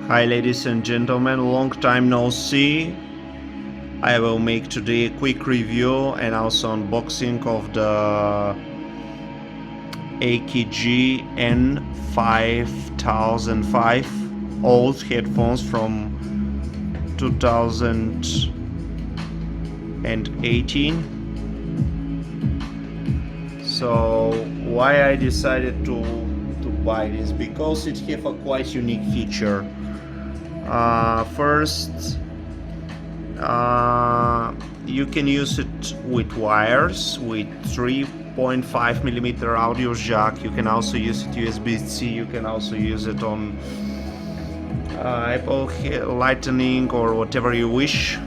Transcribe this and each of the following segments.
Hi ladies and gentlemen, long time no see. I will make today a quick review and also unboxing of the AKG n5005 old headphones from 2018. So why I decided to buy this? Because it have a quite unique feature. First, you can use it with wires, with 3.5mm audio jack. You can also use it USB-C. You can also use it on Apple Lightning or whatever you wish.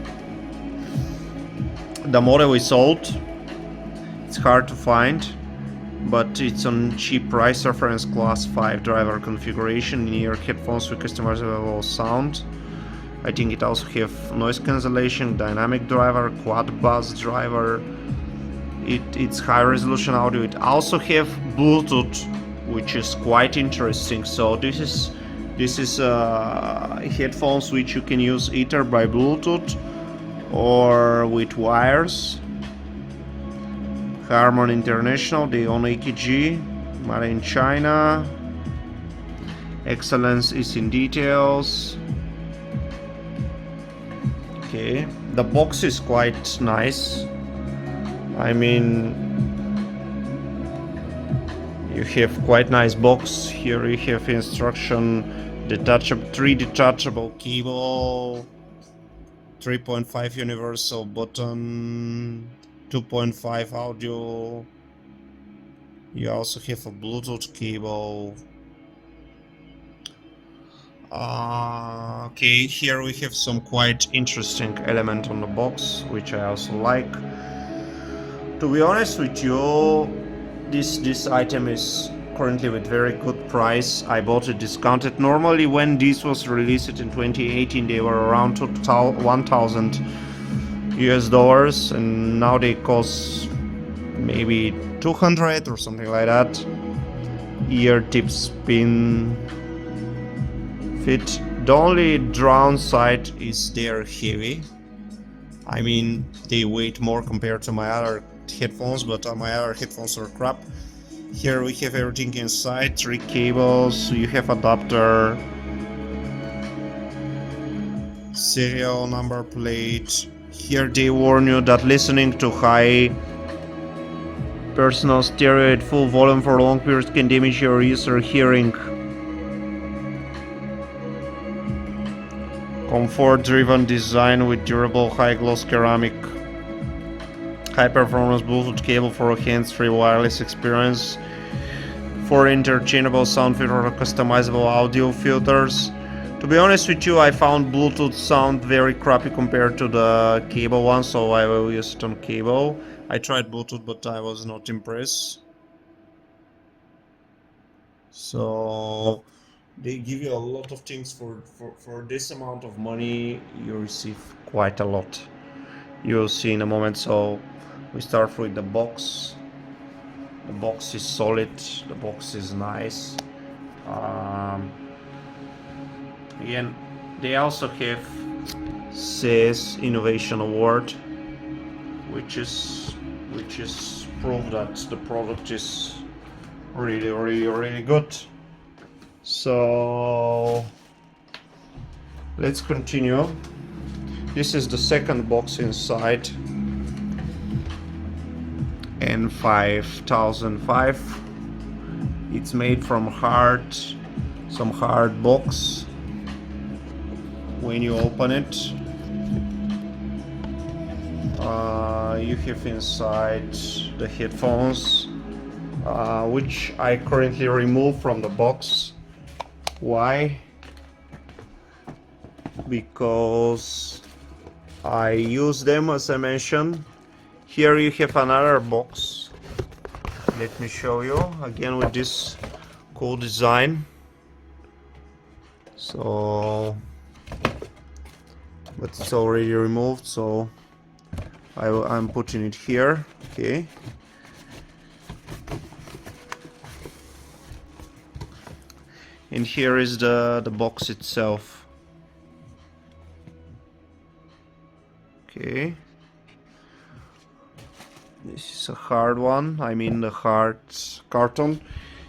The model is old. It's hard to find, but it's on cheap price. Reference class 5 driver configuration, in-ear headphones with customizable sound. I think it also have noise cancellation, dynamic driver, quad bus driver. It's high resolution audio. It also have Bluetooth, which is quite interesting. So this is headphones which you can use either by Bluetooth or with wires. Harman International, they own AKG, made in China. Excellence is in details. Okay, the box is quite nice. I mean, you have quite nice box. Here you have instruction, three detachable cable, 3.5 universal button, 2.5 audio. You also have a Bluetooth cable. Okay, here we have some quite interesting element on the box, which I also like. To be honest with you, this item is currently with very good price. I bought it discounted. Normally when this was released in 2018 they were around 1,000 US dollars, and now they cost maybe 200 or something like that. Ear tip spin fit. The only downside is they're heavy. I mean, they weigh more compared to my other headphones, but my other headphones are crap. Here we have everything inside, 3 cables, you have adapter, serial number plate. Here they warn you that listening to high personal stereo at full volume for long periods can damage your user hearing. Comfort-driven design with durable high-gloss ceramic. High-performance Bluetooth cable for a hands-free wireless experience. 4 interchangeable sound filters or customizable audio filters. To be honest with you, I found Bluetooth sound very crappy compared to the cable one, so I will use it on cable. I tried Bluetooth, but I was not impressed. So they give you a lot of things for this amount of money. You receive quite a lot. You'll see in a moment. So we start with the box. The box is solid. The box is nice. Again, they also have CES Innovation Award, which is proof that the product is really good. So let's continue. This is the second box inside. n5005. It's made from some hard box. When you open it, you have inside the headphones, which I currently remove from the box. Why? Because I use them, as I mentioned. Here you have another box. Let me show you again with this cool design. So, but it's already removed, so I'm putting it here. Okay. And here is the box itself. Okay. This is a hard one. I mean the hard carton.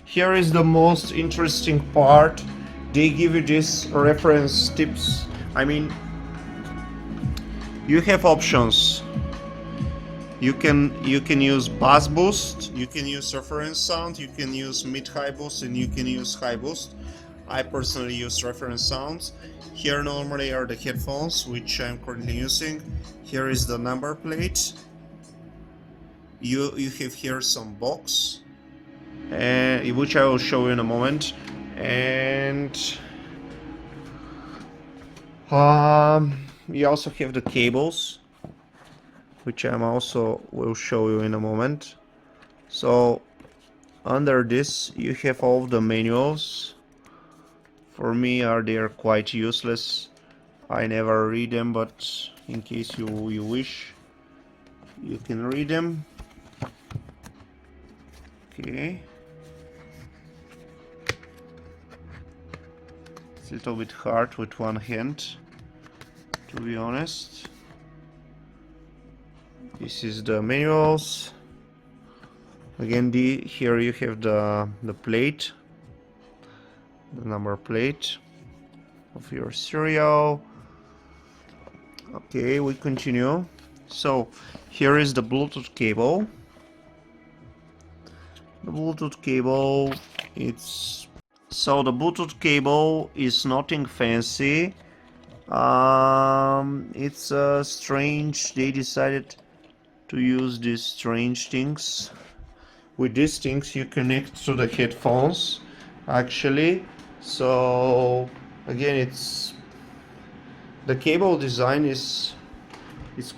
Here is the most interesting part. They give you this reference tips. I mean, you have options. You can use bass boost, you can use reference sound, you can use mid-high boost, and you can use high boost. I personally use reference sounds. Here normally are the headphones, which I'm currently using. Here is the number plate. You have here some box, which I will show you in a moment, and you also have the cables, which I also will show you in a moment. So under this you have all the manuals. For me, they are quite useless. I never read them, but in case you wish, you can read them. Okay. It's a little bit hard with one hand, to be honest. This is the manuals. Again, here you have the plate, the number plate of your serial. Okay, we continue. So here is the Bluetooth cable. The Bluetooth cable, the Bluetooth cable is nothing fancy. It's strange. They decided to use these strange things. With these things you connect to the headphones, actually. So again, the cable design is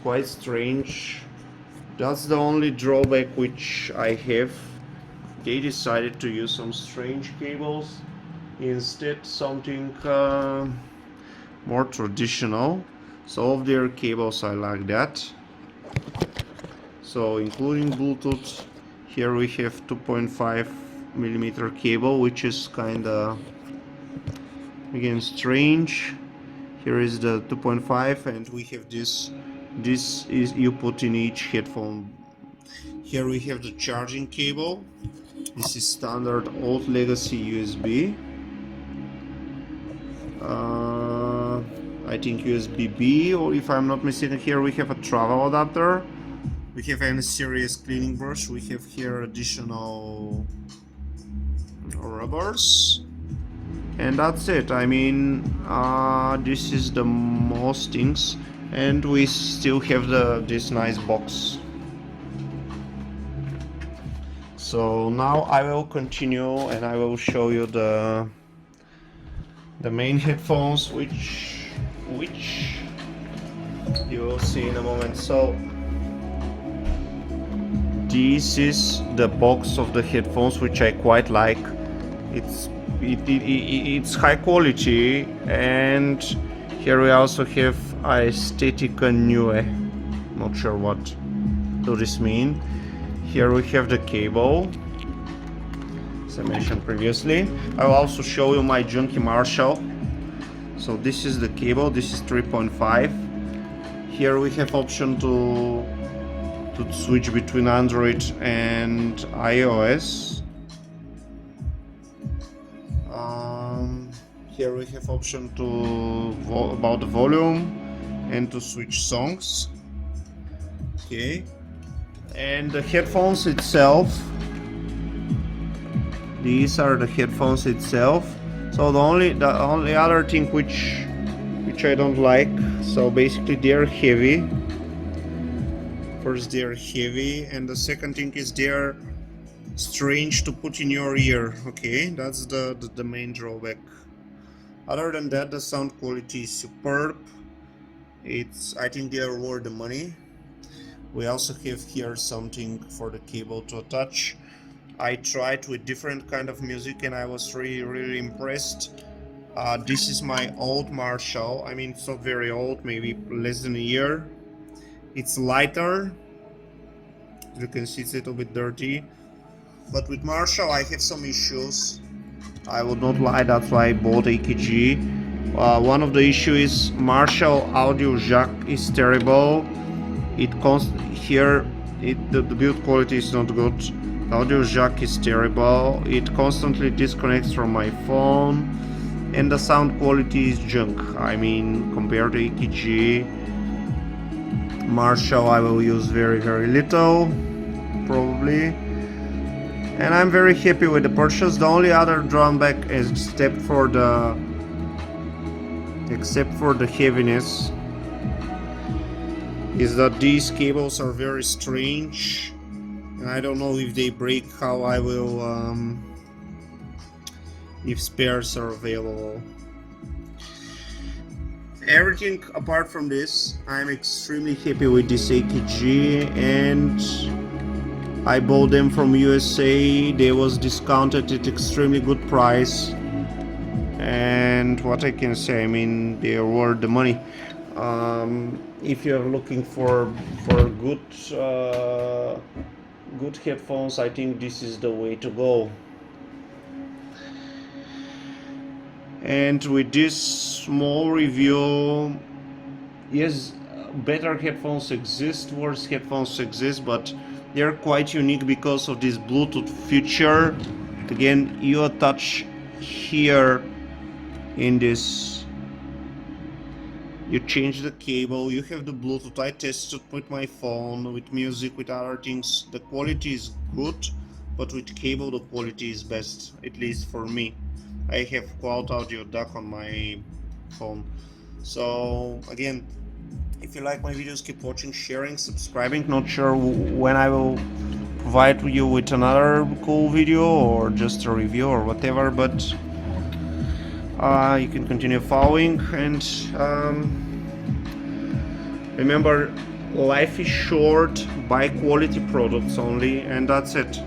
quite strange. That's the only drawback which I have. They decided to use some strange cables instead, something more traditional. So all of their cables I like that. So including Bluetooth, here we have 2.5mm cable, which is kinda again strange. Here is the 2.5, and we have this is you put in each headphone. Here we have the charging cable. This is standard old legacy USB. I think USB-B, or if I'm not mistaken, here we have a travel adapter. We have a serious cleaning brush. We have here additional rubbers, and that's it. I mean, this is the most things, and we still have this nice box. So now I will continue and I will show you the main headphones, which you will see in a moment. So this is the box of the headphones, which I quite like. It's high quality, and here we also have Aesthetica Nue. Not sure what does this mean. Here we have the cable, as I mentioned previously. I will also show you my junky Marshall. So this is the cable. This is 3.5. Here we have option to switch between Android and iOS. Here we have option about the volume and to switch songs. Okay, and the headphones itself. These are the headphones itself. So the only other thing which I don't like. So basically they're heavy. First, they're heavy, and the second thing is they're strange to put in your ear. Okay, that's the main drawback. Other than that, the sound quality is superb. I think they are worth the money. We also have here something for the cable to attach. I tried with different kind of music and I was really impressed. This is my old Marshall. I mean, it's not very old, maybe less than a year. It's lighter. As you can see, it's a little bit dirty. But with Marshall I have some issues. I would not lie, that's why I bought AKG. One of the issue is Marshall audio jack is terrible. The build quality is not good. The audio jack is terrible. It constantly disconnects from my phone, and the sound quality is junk. I mean, compared to EKG, Marshall I will use very little, probably. And I'm very happy with the purchase. The only other drawback, except for the heaviness, is that these cables are very strange, and I don't know if they break, how I will if spares are available. Everything apart from this, I'm extremely happy with this AKG, and I bought them from USA. They was discounted at extremely good price, and what I can say, I mean, they are worth the money. If you're looking for good headphones, I think this is the way to go. And with this small review, yes, better headphones exist, worse headphones exist, but they're quite unique because of this Bluetooth feature. Again, you attach here in this, you change the cable, you have the Bluetooth. I tested with my phone, with music, with other things. The quality is good, but with cable the quality is best, at least for me. I have quad audio DAC on my phone. So again, if you like my videos, keep watching, sharing, subscribing. Not sure when I will provide you with another cool video or just a review or whatever, but you can continue following. And remember, life is short, buy quality products only, and that's it.